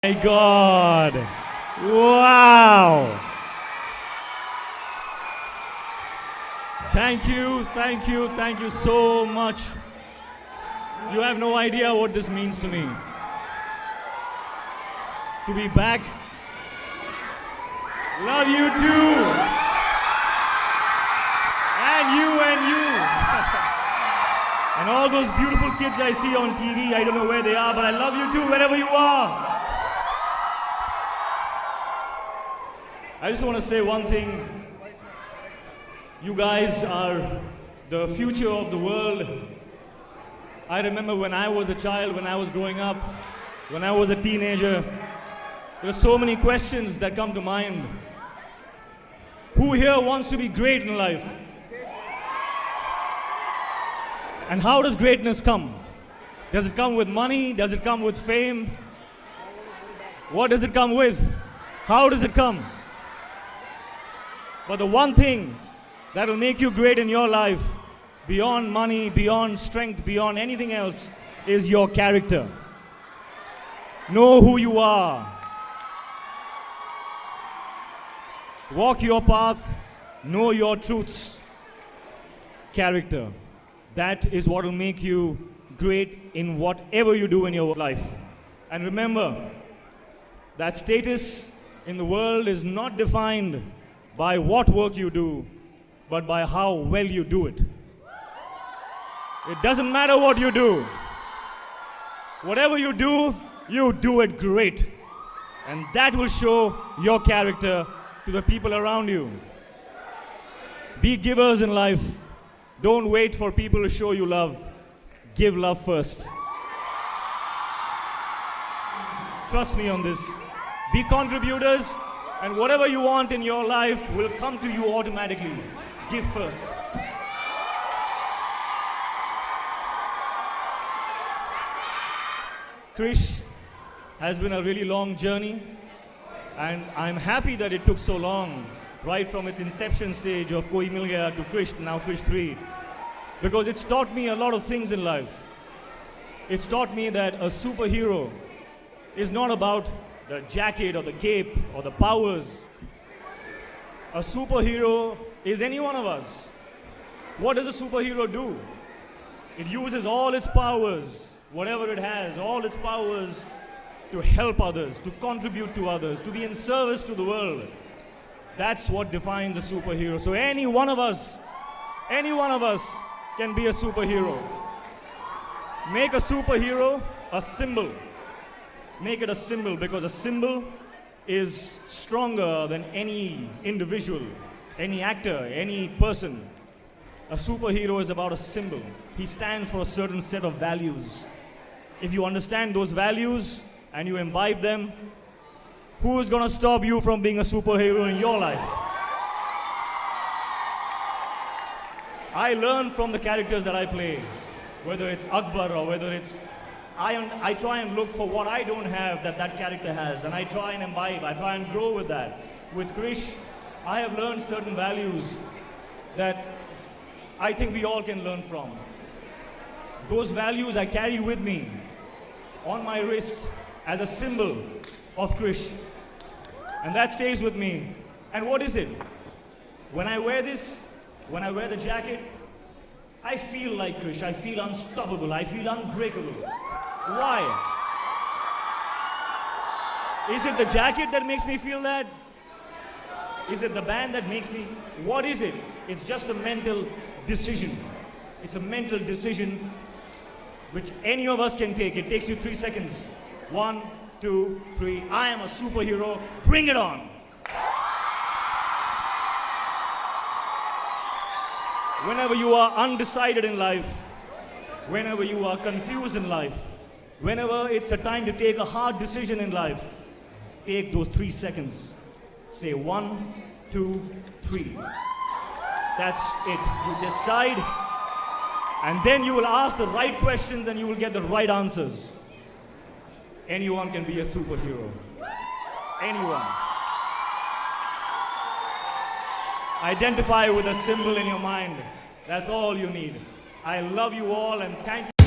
My God. Wow. Thank you so much. You have no idea what this means to me. To be back. Love you too. And you. And all those beautiful kids I see on TV, I don't know where they are, but I love you too, wherever you are. I just want to say one thing. You guys are the future of the world. I remember when I was a child, when I was growing up, when I was a teenager, there are so many questions that come to mind. Who here wants to be great in life? And how does greatness come? Does it come with money? Does it come with fame? What does it come with? How does it come? But the one thing that will make you great in your life, beyond money, beyond strength, beyond anything else, is your character. Know who you are. Walk your path. Know your truths. Character. That is what will make you great in whatever you do in your life. And remember that status in the world is not defined by what work you do, but by how well you do it. It doesn't matter what you do. Whatever you do it great. And that will show your character to the people around you. Be givers in life. Don't wait for people to show you love. Give love first. Trust me on this. Be contributors, and whatever you want in your life will come to you automatically. Give first. Krrish has been a really long journey, and I'm happy that it took so long, right from its inception stage of Koi Mil Gaya to Krrish, now Krrish 3, because it's taught me a lot of things in life. It's taught me that a superhero is not about the jacket or the cape or the powers. A superhero is any one of us. What does a superhero do? It uses all its powers, whatever it has, all its powers to help others, to contribute to others, to be in service to the world. That's what defines a superhero. So any one of us can be a superhero. Make a superhero a symbol. Make it a symbol, because a symbol is stronger than any individual, any actor, any person. A superhero is about a symbol. He stands for a certain set of values. If you understand those values and you imbibe them, who is going to stop you from being a superhero in your life? I learn from the characters that I play, whether it's Akbar or whether it's I try and look for what I don't have that character has, and I try and imbibe, I try and grow with that. With Krrish, I have learned certain values that I think we all can learn from. Those values I carry with me on my wrist as a symbol of Krrish. And that stays with me. And what is it? When I wear this, when I wear the jacket, I feel like Krrish. I feel unstoppable. I feel unbreakable. Why? Is it the jacket that makes me feel that? Is it the band that makes me? What is it? It's just a mental decision. It's a mental decision which any of us can take. It takes you 3 seconds. 1, 2, 3. I am a superhero. Bring it on. Whenever you are undecided in life, whenever you are confused in life, whenever it's a time to take a hard decision in life, take those 3 seconds. Say 1, 2, 3. That's it. You decide, and then you will ask the right questions and you will get the right answers. Anyone can be a superhero. Anyone. Identify with a symbol in your mind. That's all you need. I love you all, and thank you.